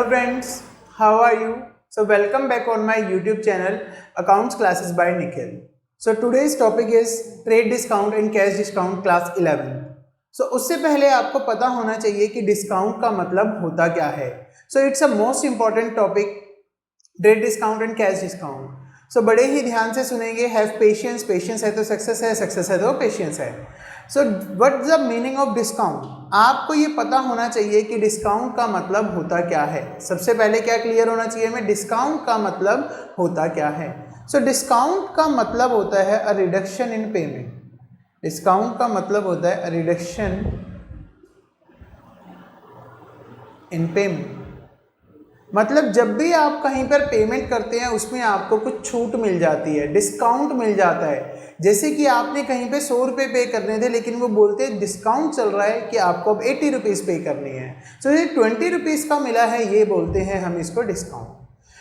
Hello friends, how are you? So welcome back on my YouTube channel Accounts Classes by Nikhil. So today's topic is trade discount and cash discount class 11. So उससे पहले आपको पता होना चाहिए कि discount का मतलब होता क्या है. So it's a most important topic, trade discount and cash discount. So बड़े ही ध्यान से सुनेंगे. Have patience, patience है तो सक्सेस है, सक्सेस है तो पेशेंस है. So what the meaning of discount. आपको ये पता होना चाहिए कि डिस्काउंट का मतलब होता क्या है. सबसे पहले क्या क्लियर होना चाहिए हमें, डिस्काउंट का मतलब होता क्या है. सो डिस्काउंट का मतलब होता है a reduction in payment. Discount का मतलब होता है अ रिडक्शन इन पेमेंट. मतलब जब भी आप कहीं पर पेमेंट करते हैं उसमें आपको कुछ छूट मिल जाती है, डिस्काउंट मिल जाता है. जैसे कि आपने कहीं पे 100 रुपये पे करने थे, लेकिन वो बोलते हैं डिस्काउंट चल रहा है कि आपको अब 80 रुपीज़ पे करनी है. सो ये 20 रुपीज़ का मिला है, ये बोलते हैं हम इसको डिस्काउंट.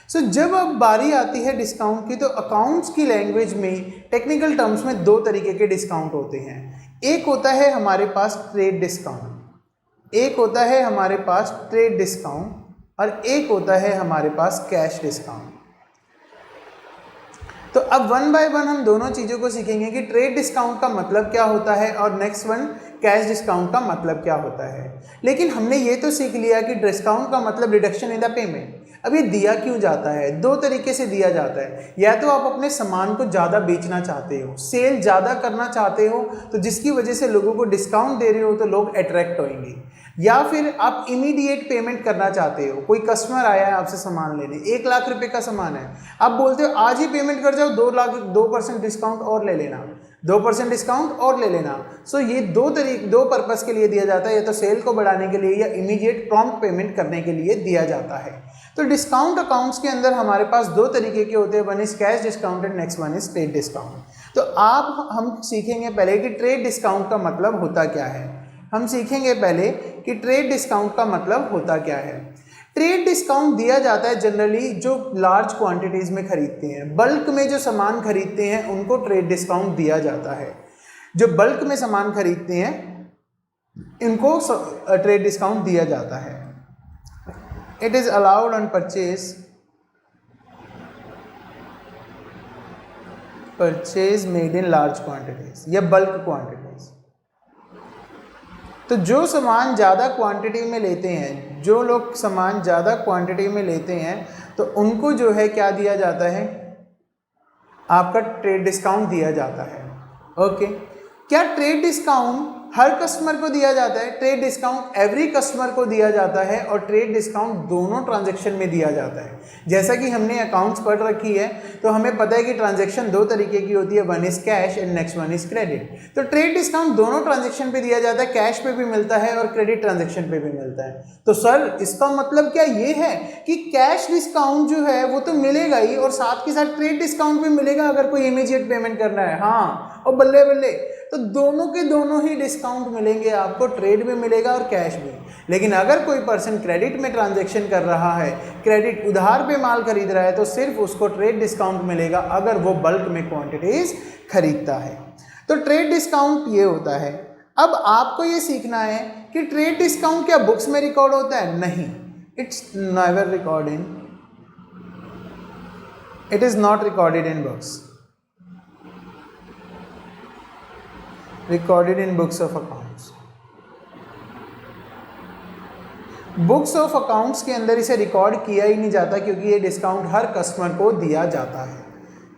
सो जब अब बारी आती है डिस्काउंट की, तो अकाउंट्स की लैंग्वेज में टेक्निकल टर्म्स में दो तरीके के डिस्काउंट होते हैं. एक होता है हमारे पास ट्रेड डिस्काउंट, एक होता है हमारे पास ट्रेड डिस्काउंट और एक होता है हमारे पास कैश डिस्काउंट. तो अब वन बाय वन हम दोनों चीज़ों को सीखेंगे कि ट्रेड डिस्काउंट का मतलब क्या होता है और नेक्स्ट वन कैश डिस्काउंट का मतलब क्या होता है. लेकिन हमने ये तो सीख लिया कि डिस्काउंट का मतलब रिडक्शन इन द पेमेंट. अब ये दिया क्यों जाता है? दो तरीके से दिया जाता है. या तो आप अपने सामान को ज़्यादा बेचना चाहते हो, सेल ज़्यादा करना चाहते हो, तो जिसकी वजह से लोगों को डिस्काउंट दे रहे हो तो लोग अट्रैक्ट होंगे. या फिर आप इमीडिएट पेमेंट करना चाहते हो. कोई कस्टमर आया है आपसे सामान लेने, 1 लाख रुपए का सामान है, आप बोलते हो आज ही पेमेंट कर जाओ, 2% डिस्काउंट और ले लेना, 2% डिस्काउंट और ले लेना. सो ये दो पर्पस के लिए दिया जाता है, या तो सेल को बढ़ाने के लिए या इमीडिएट प्रॉम्प्ट पेमेंट करने के लिए दिया जाता है. तो डिस्काउंट अकाउंट्स के अंदर हमारे पास दो तरीके के होते हैं, one is cash discount and next one is trade discount. तो हम सीखेंगे पहले कि ट्रेड डिस्काउंट का मतलब होता क्या है. हम सीखेंगे पहले कि ट्रेड डिस्काउंट का मतलब होता क्या है. ट्रेड डिस्काउंट दिया जाता है जनरली जो लार्ज क्वांटिटीज़ में खरीदते हैं, बल्क में जो सामान खरीदते हैं उनको ट्रेड डिस्काउंट दिया जाता है. जो बल्क में सामान खरीदते हैं इनको ट्रेड डिस्काउंट दिया जाता है. It is allowed on purchase made in large quantities या बल्क क्वांटिटीज. तो जो सामान ज़्यादा क्वांटिटी में लेते हैं, जो लोग सामान ज़्यादा क्वांटिटी में लेते हैं, तो उनको जो है क्या दिया जाता है, आपका ट्रेड डिस्काउंट दिया जाता है. ओके. क्या ट्रेड डिस्काउंट हर कस्टमर को दिया जाता है? ट्रेड डिस्काउंट एवरी कस्टमर को दिया जाता है और ट्रेड डिस्काउंट दोनों ट्रांजैक्शन में दिया जाता है. जैसा कि हमने अकाउंट्स पढ़ रखी है तो हमें पता है कि ट्रांजैक्शन दो तरीके की होती है, one is cash and next one is credit. तो ट्रेड डिस्काउंट दोनों ट्रांजैक्शन पे दिया जाता है, कैश पे भी मिलता है और क्रेडिट ट्रांजैक्शन पे भी मिलता है. तो सर इसका मतलब क्या ये है कि कैश डिस्काउंट जो है वो तो मिलेगा ही और साथ के साथ ट्रेड डिस्काउंट भी मिलेगा अगर कोई इमीडिएट पेमेंट करना है? हाँ, और बल्ले बल्ले, तो दोनों के दोनों ही डिस्काउंट मिलेंगे आपको, ट्रेड में मिलेगा और कैश में. लेकिन अगर कोई पर्सन क्रेडिट में ट्रांजैक्शन कर रहा है, क्रेडिट उधार पे माल खरीद रहा है, तो सिर्फ उसको ट्रेड डिस्काउंट मिलेगा अगर वो बल्क में क्वांटिटीज खरीदता है. तो ट्रेड डिस्काउंट ये होता है. अब आपको ये सीखना है कि ट्रेड डिस्काउंट क्या बुक्स में रिकॉर्ड होता है? नहीं, it's never record in, it is not recorded in books, recorded in books of accounts. Books of accounts के अंदर इसे रिकॉर्ड किया ही नहीं जाता क्योंकि ये डिस्काउंट हर कस्टमर को दिया जाता है.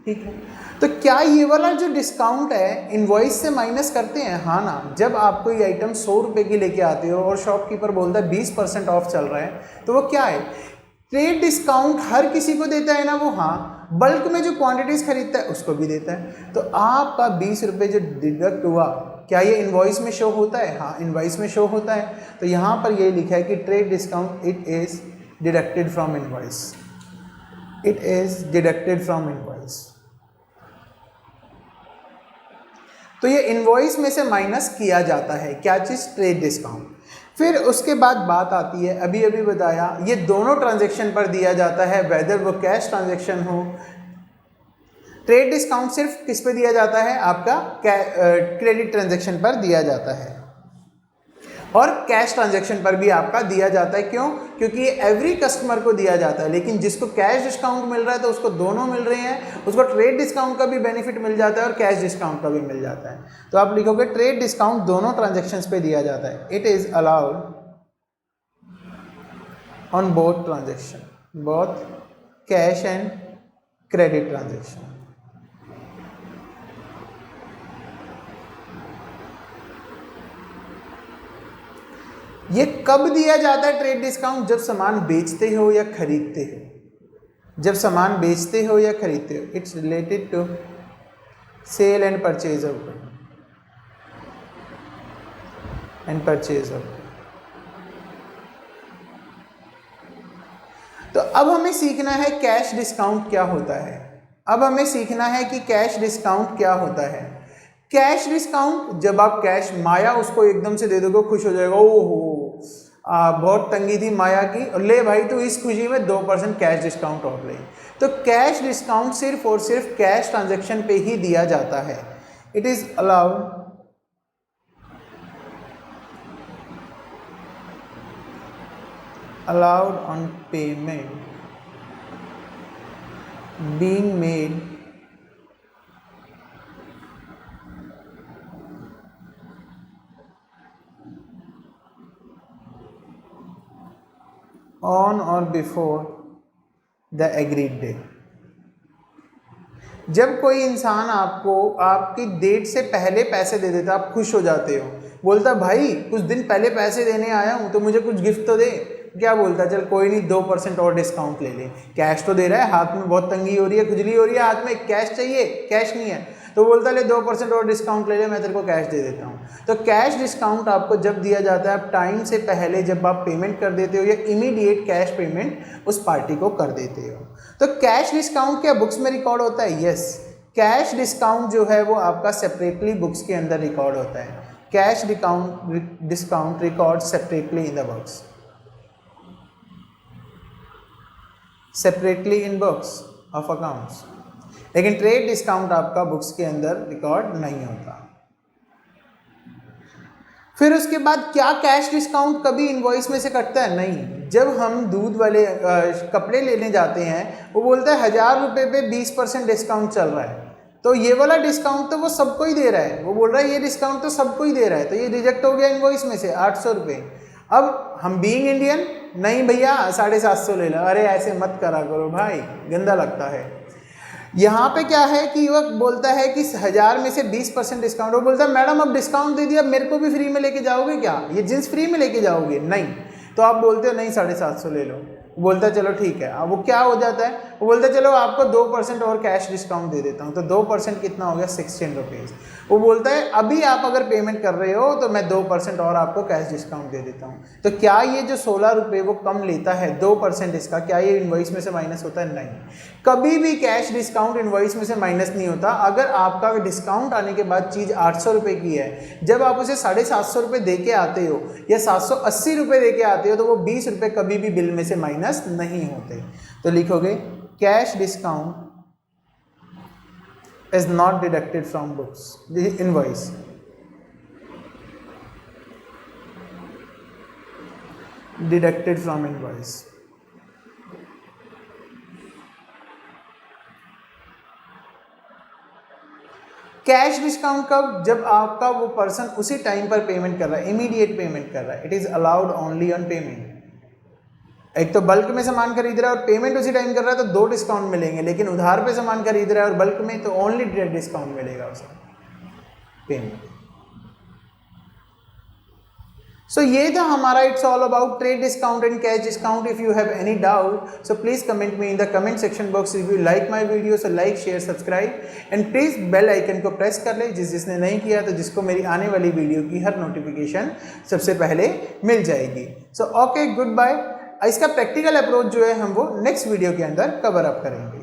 ठीक है. तो क्या ये वाला जो डिस्काउंट है इनवॉइस से माइनस करते हैं? हाँ ना. जब आप कोई आइटम 100 रुपये की लेके आते हो और शॉपकीपर बोलता है 20% ऑफ चल रहा है, तो वो क्या है? ट्रेड डिस्काउंट हर किसी को देता है ना वो? हाँ. बल्क में जो क्वांटिटीज खरीदता है उसको भी देता है. तो आपका 20 रुपये जो डिडक्ट हुआ, क्या ये इनवॉइस में शो होता है? हाँ, इनवॉइस में शो होता है. तो यहाँ पर ये लिखा है कि trade discount it is deducted from invoice, it is deducted from invoice. तो ये इनवॉइस में से माइनस किया जाता है. क्या चीज़? Trade discount. फिर उसके बाद बात आती है, अभी अभी बताया, ये दोनों ट्रांजैक्शन पर दिया जाता है, वेदर वो कैश ट्रांजैक्शन हो. ट्रेड डिस्काउंट सिर्फ किस पे दिया जाता है? आपका क्रेडिट ट्रांजैक्शन पर दिया जाता है. और कैश ट्रांजैक्शन पर भी आपका दिया जाता है। क्यों? क्योंकि ये एवरी कस्टमर को दिया जाता है, लेकिन जिसको कैश डिस्काउंट मिल रहा है तो उसको दोनों मिल रहे हैं, उसको ट्रेड डिस्काउंट का भी बेनिफिट मिल जाता है और कैश डिस्काउंट का भी मिल जाता है। तो आप लिखोगे ट्रेड डिस्काउंट दोनों ट्रांजेक्शन्स पे दिया जाता है। It is allowed on both transaction, both cash and credit transaction. ये कब दिया जाता है ट्रेड डिस्काउंट? जब सामान बेचते हो या खरीदते हो। जब सामान बेचते हो या खरीदते हो। It's related to sale and purchase of good and purchase of. तो अब हमें सीखना है कैश डिस्काउंट क्या होता है। अब हमें सीखना है कि कैश डिस्काउंट क्या होता है। कैश डिस्काउंट, जब आप कैश माया उसको एकदम से दे दोगे, खुश हो जाएगा, ओहो बहुत तंगी थी माया की, और ले भाई तो इस खुशी में 2% कैश डिस्काउंट और ले। तो कैश डिस्काउंट सिर्फ और सिर्फ कैश ट्रांजैक्शन पे ही दिया जाता है। It is allowed on payment being made on or before the agreed day। जब कोई इंसान आपको आपकी डेट से पहले पैसे दे देता, आप खुश हो जाते हो, बोलता भाई कुछ दिन पहले पैसे देने आया हूँ तो मुझे कुछ गिफ्ट तो दे। क्या बोलता, चल कोई नहीं 2% और डिस्काउंट ले ले। कैश तो दे रहा है, हाथ में बहुत तंगी हो रही है, खुजली हो रही है, हाथ में कैश चाहिए, कैश नहीं है, तो बोलता ले 2% और डिस्काउंट ले ले, मैं तेरे को कैश दे देता हूँ। तो कैश डिस्काउंट आपको जब दिया जाता है, आप टाइम से पहले जब आप पेमेंट कर देते हो या इमीडिएट कैश पेमेंट उस पार्टी को कर देते हो। तो कैश डिस्काउंट क्या बुक्स में रिकॉर्ड होता है? यस, कैश डिस्काउंट जो है वो आपका सेपरेटली बुक्स के अंदर रिकॉर्ड होता है। Cash discount record separately in the books, separately in books of accounts. लेकिन ट्रेड डिस्काउंट आपका बुक्स के अंदर रिकॉर्ड नहीं होता। फिर उसके बाद क्या कैश डिस्काउंट कभी इनवॉइस में से कटता है? नहीं। जब हम दूध वाले कपड़े लेने जाते हैं, वो बोलता है 1000 रुपये पे 20% डिस्काउंट चल रहा है, तो ये वाला डिस्काउंट तो वो सबको ही दे रहा है, वो बोल रहा है ये डिस्काउंट तो सबको ही दे रहा है, तो ये रिजेक्ट हो गया इनवॉइस में से 800 रुपये। अब हम बीइंग इंडियन, नहीं भैया 750 ले लो। अरे ऐसे मत करा करो भाई, गंदा लगता है। यहाँ पे क्या है कि युवक बोलता है कि 1000 में से 20% डिस्काउंट, वो बोलता है मैडम अब डिस्काउंट दे दिया, मेरे को भी फ्री में लेके जाओगे क्या? ये जींस फ्री में लेके जाओगे? नहीं। तो आप बोलते हो नहीं 750 ले लो, बोलता है चलो ठीक है। अब वो क्या हो जाता है, वो बोलता है चलो आपको 2% और कैश डिस्काउंट दे देता हूँ। तो 2% कितना हो गया? 16 रुपीज़। वो बोलता है अभी आप अगर पेमेंट कर रहे हो तो मैं 2% और आपको कैश डिस्काउंट दे देता हूँ। तो क्या ये जो 16 रुपये वो कम लेता है 2% इसका, क्या ये इनवॉइस में से माइनस होता है? नहीं, कभी भी कैश डिस्काउंट इनवॉइस में से माइनस नहीं होता। अगर आपका डिस्काउंट आने के बाद चीज़ 800 रुपये की है, जब आप उसे 750 रुपये दे के आते हो या 780 रुपये दे के आते हो, तो वो 20 रुपये कभी भी बिल में से माइनस नहीं होते। तो लिखोगे cash discount is not deducted from books, the invoice। Deducted from invoice। Cash discount कब? जब आपका वो पर्सन उसी टाइम पर पेमेंट कर रहा है, इमीडिएट पेमेंट कर रहा है। It is allowed only on payment. एक तो बल्क में सामान खरीद रहा है और पेमेंट उसी टाइम कर रहा है तो 2 डिस्काउंट मिलेंगे, लेकिन उधार पे सामान खरीद रहा है और बल्क में तो ओनली डिस्काउंट मिलेगा उसे पेमेंट। सो ये था हमारा it's all about trade discount and cash discount. If you have any doubt so please comment me in the comment section box. If you like my video so like share subscribe and please bell icon को press कर ले, जिसने नहीं किया तो जिसको मेरी आने वाली वीडियो की हर नोटिफिकेशन सबसे पहले मिल जाएगी। So okay, good bye. इसका प्रैक्टिकल अप्रोच जो है हम वो नेक्स्ट वीडियो के अंदर कवर अप करेंगे।